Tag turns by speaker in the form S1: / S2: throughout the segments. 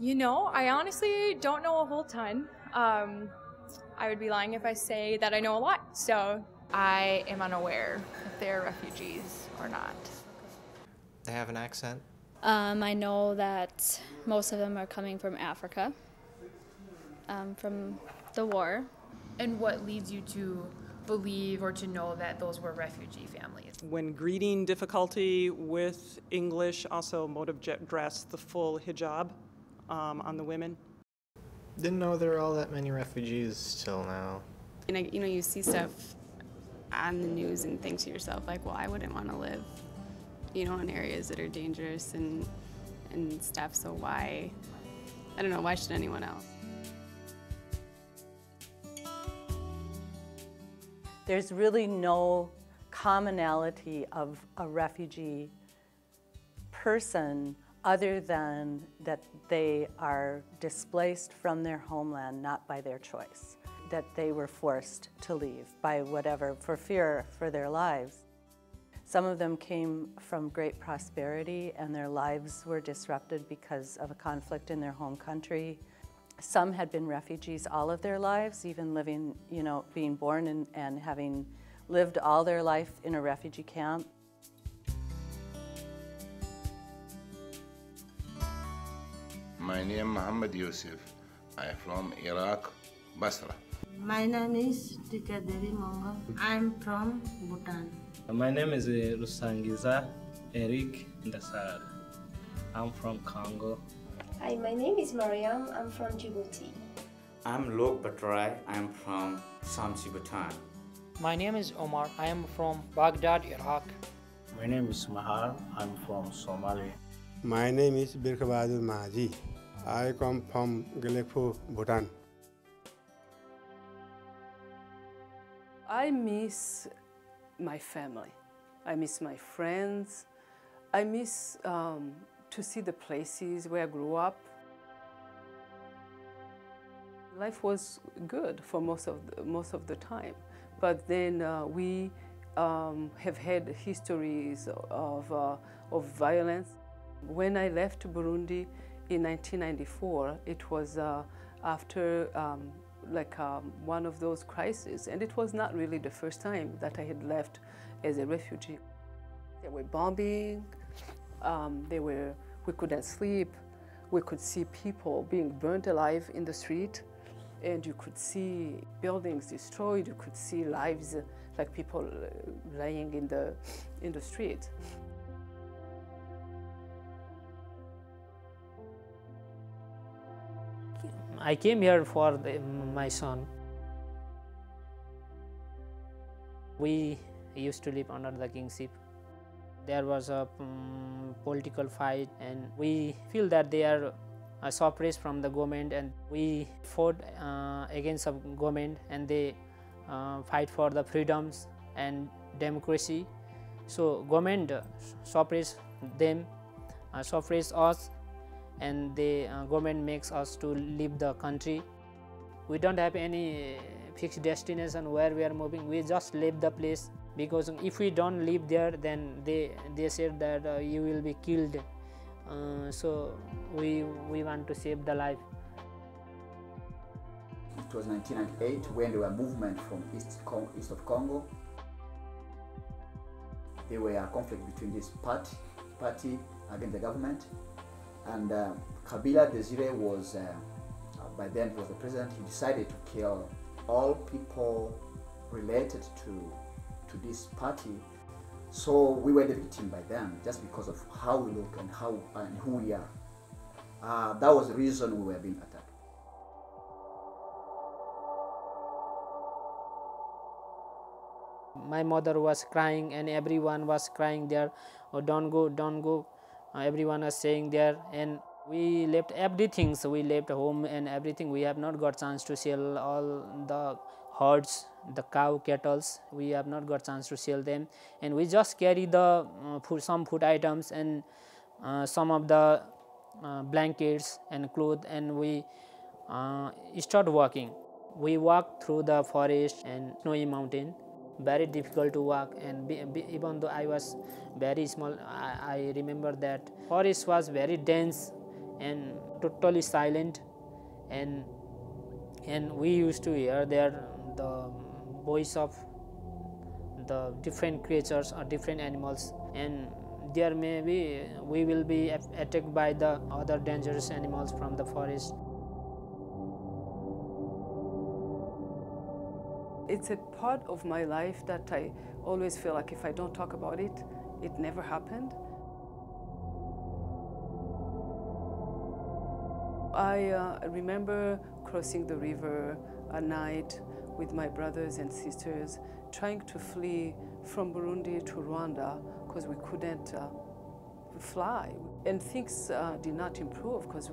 S1: You know, I honestly don't know a whole ton. I would be lying if I say that I know a lot, so I am unaware if they're refugees or not.
S2: They have an accent?
S3: I know that most of them are coming from Africa, from the war.
S4: And what leads you to believe or to know that those were refugee families?
S5: When greeting difficulty with English, also motive dress, the full hijab on the women.
S2: Didn't know there were all that many refugees till now.
S6: And you see stuff on the news and think to yourself, like, well, I wouldn't want to live, in areas that are dangerous and stuff. So why, I don't know, why should anyone else?
S7: There's really no commonality of a refugee person other than that they are displaced from their homeland, not by their choice, that they were forced to leave by whatever, for fear for their lives. Some of them came from great prosperity and their lives were disrupted because of a conflict in their home country. Some had been refugees all of their lives, even living, being born and having lived all their life in a refugee camp.
S8: My name is Muhammad Yusuf. I am from Iraq, Basra.
S9: My name is Tikaderi Mongo. I'm from Bhutan.
S10: My name is Rusangiza Eric Ndasar. I'm from Congo.
S11: Hi, my name is Mariam. I'm from Djibouti.
S12: I'm Lok Batrai. I'm from Samsi, Bhutan.
S13: My name is Omar. I am from Baghdad, Iraq.
S14: My name is Mahar. I'm from Somalia.
S15: My name is Birkabadur Maji. I come from Gelekpo, Bhutan.
S16: I miss my family. I miss my friends. I miss to see the places where I grew up. Life was good for most of the time, but then we have had histories of violence. When I left Burundi in 1994, it was after one of those crises, and it was not really the first time that I had left as a refugee. There were bombing, we couldn't sleep, we could see people being burnt alive in the street, and you could see buildings destroyed, you could see lives, like people lying in the street.
S13: I came here for my son. We used to live under the kingship. There was a political fight, and we feel that they are suppressed from the government, and we fought against the government, and they fight for the freedoms and democracy. So government suppress them, suppress us, and the government makes us to leave the country. We don't have any fixed destination where we are moving. We just leave the place, because if we don't live there, then they said that you will be killed. So we want to save the life.
S17: It was 1998 when there were movement from east of Congo. There were a conflict between this party against the government. And Kabila Desire was, by then he was the president. He decided to kill all people related to this party. So we were the victim by then, just because of how we look and who we are. That was the reason we were being attacked.
S13: My mother was crying, and everyone was crying there. Oh, don't go, don't go. Everyone was saying there, and we left everything. So we left home and everything. We have not got chance to sell all the herds, the cow, cattle. We have not got chance to sell them, and we just carry the some food items and some of the blankets and clothes, and we start walking. We walked through the forest and snowy mountain. Very difficult to walk, and even though I was very small, I remember that forest was very dense, and totally silent, and we used to hear the voice of the different creatures or different animals, and there may be we will be attacked by the other dangerous animals from the forest.
S16: It's a part of my life that I always feel like if I don't talk about it, it never happened. I remember crossing the river at night with my brothers and sisters, trying to flee from Burundi to Rwanda because we couldn't fly. And things did not improve because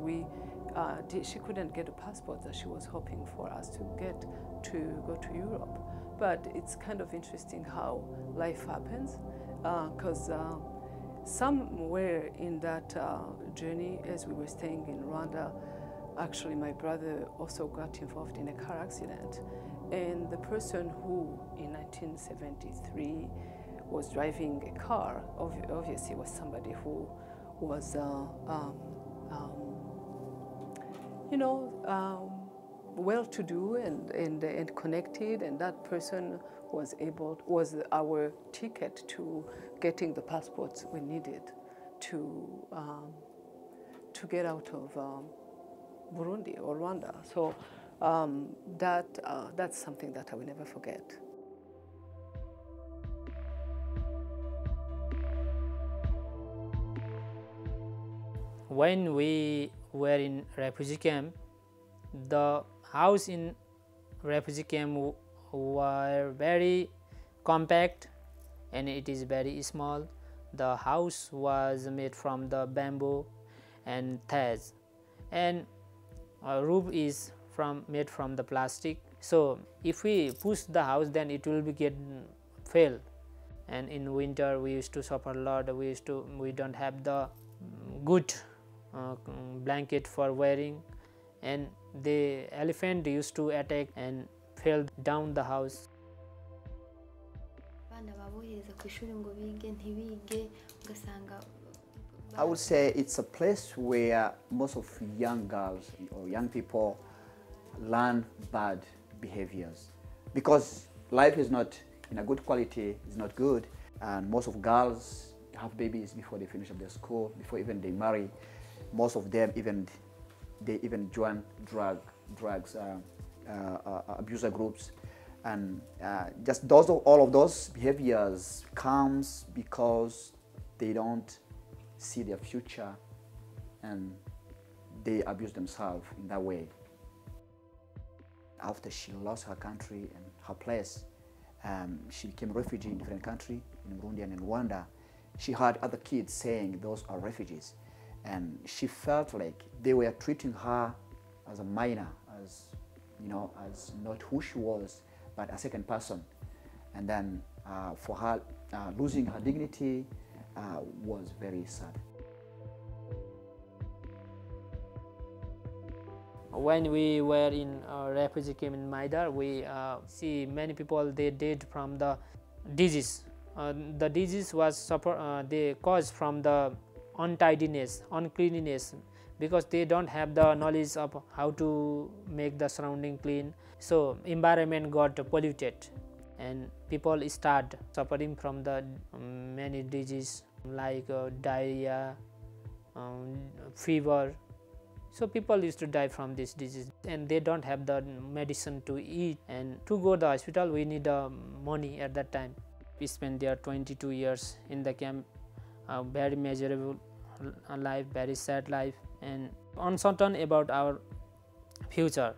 S16: she couldn't get a passport that she was hoping for us to get to go to Europe. But it's kind of interesting how life happens, because somewhere in that journey, as we were staying in Rwanda, actually my brother also got involved in a car accident. And the person who, in 1973, was driving a car, obviously was somebody who was, well-to-do and connected, and that person was our ticket to getting the passports we needed to get out of Burundi or Rwanda. So that's something that I will never forget.
S13: When we were in refugee camp, the house in refugee camp were very compact and it is very small. The house was made from the bamboo and thatch, and a roof is made from the plastic. So if we push the house, then it will fail. And in winter we used to suffer a lot. We don't have the good blanket for wearing, and the elephant used to attack and fell down the house.
S17: I would say it's a place where most of young girls or young people learn bad behaviors, because life is not in a good quality, it's not good, and most of girls have babies before they finish up their school, before even they marry. Most of them they even join drugs, abuser groups, and just all of those behaviors comes because they don't see their future and they abuse themselves in that way. After she lost her country and her place, she became a refugee in different countries, in Burundi and in Rwanda. She heard other kids saying those are refugees, and she felt like they were treating her as a minor, as not who she was, but a second person. And then for her, losing her dignity was very sad.
S13: When we were in a refugee camp in Maidar, we see many people, they died from the disease. The disease was they caused from the untidiness, uncleanliness, because they don't have the knowledge of how to make the surrounding clean. So environment got polluted and people start suffering from the many diseases like diarrhea, fever. So people used to die from this disease, and they don't have the medicine to eat, and to go to the hospital we need money at that time. We spent there 22 years in the camp, a very miserable life, very sad life, and uncertain about our future.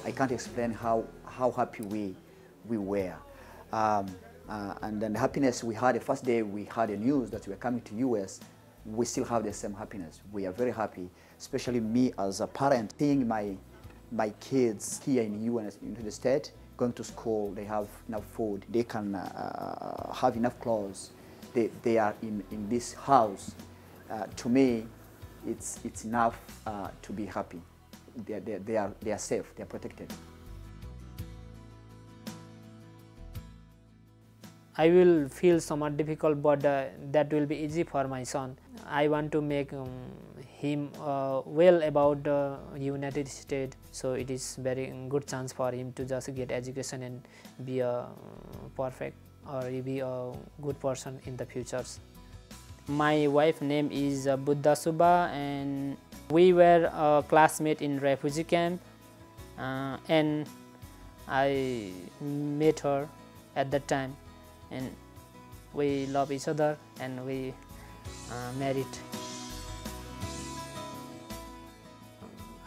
S17: I can't explain how happy we were. And then the happiness we had the first day we had the news that we were coming to US, we still have the same happiness. We are very happy, especially me as a parent, seeing my my kids here in the state, going to school, they have enough food, they can have enough clothes, they are in this house. To me, it's enough to be happy. They are safe, they are protected.
S13: I will feel somewhat difficult, but that will be easy for my son. I want to make him well about the United States, so it is very good chance for him to just get education and be a perfect or be a good person in the futures. My wife's name is Buddha Subha, and we were a classmate in refugee camp, and I met her at that time, and we love each other and we married.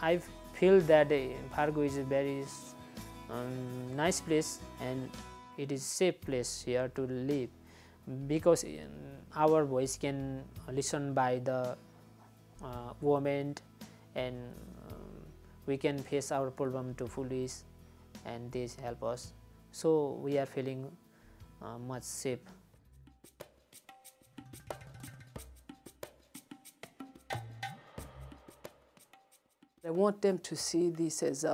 S13: I feel that Fargo is a very nice place and it is a safe place here to live, because our voice can listen by the government, and we can face our problem to police, and this help us. So we are feeling much safe.
S16: I want them to see this as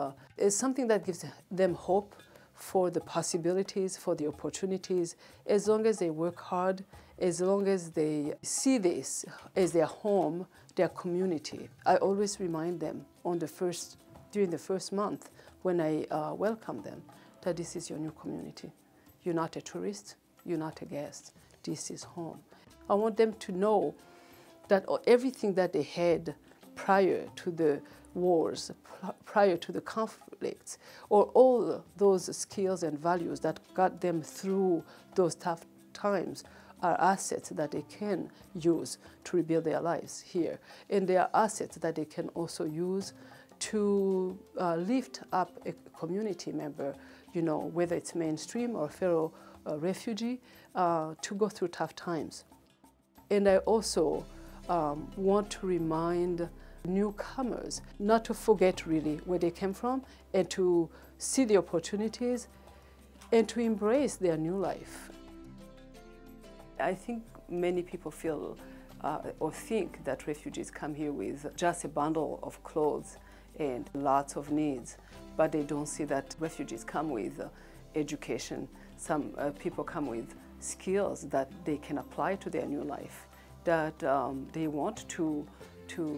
S16: something that gives them hope for the possibilities, for the opportunities, as long as they work hard, as long as they see this as their home, their community. I always remind them during the first month when I welcome them, that this is your new community. You're not a tourist, you're not a guest, this is home. I want them to know that everything that they had prior to the wars, prior to the conflicts, or all those skills and values that got them through those tough times are assets that they can use to rebuild their lives here. And they are assets that they can also use to lift up a community member, you know, whether it's mainstream or fellow refugee, to go through tough times. And I also want to remind newcomers not to forget really where they came from, and to see the opportunities and to embrace their new life. I think many people feel or think that refugees come here with just a bundle of clothes and lots of needs, but they don't see that refugees come with education. Some people come with skills that they can apply to their new life, that they want to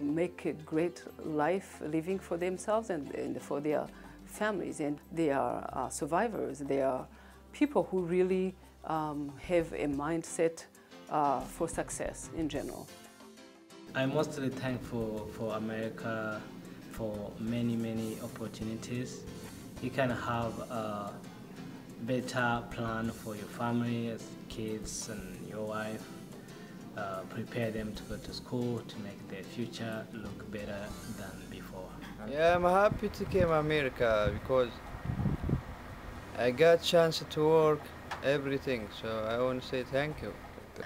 S16: make a great life living for themselves and for their families. And they are survivors. They are people who really have a mindset for success in general.
S10: I'm mostly thankful for America for many opportunities. You can have a better plan for your family, as kids and your wife. Prepare them to go to school to make their future look better than before.
S18: Yeah, I'm happy to come to America because I got a chance to work, everything, so I want to say thank you.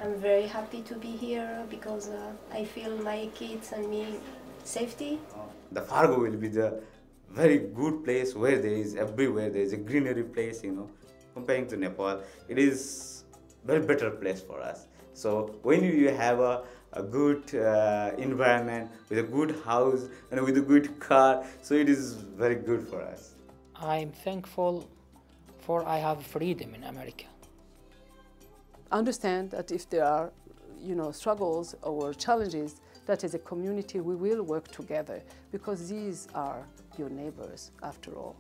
S11: I'm very happy to be here because I feel my kids and me safety.
S12: The Fargo will be the very good place where there is everywhere, there is a greenery place, you know. Comparing to Nepal, it is very better place for us. So when you have a good environment with a good house and with a good car, so it is very good for us.
S19: I'm thankful for I have freedom in America.
S16: Understand that if there are, you know, struggles or challenges, that as a community we will work together, because these are your neighbors after all.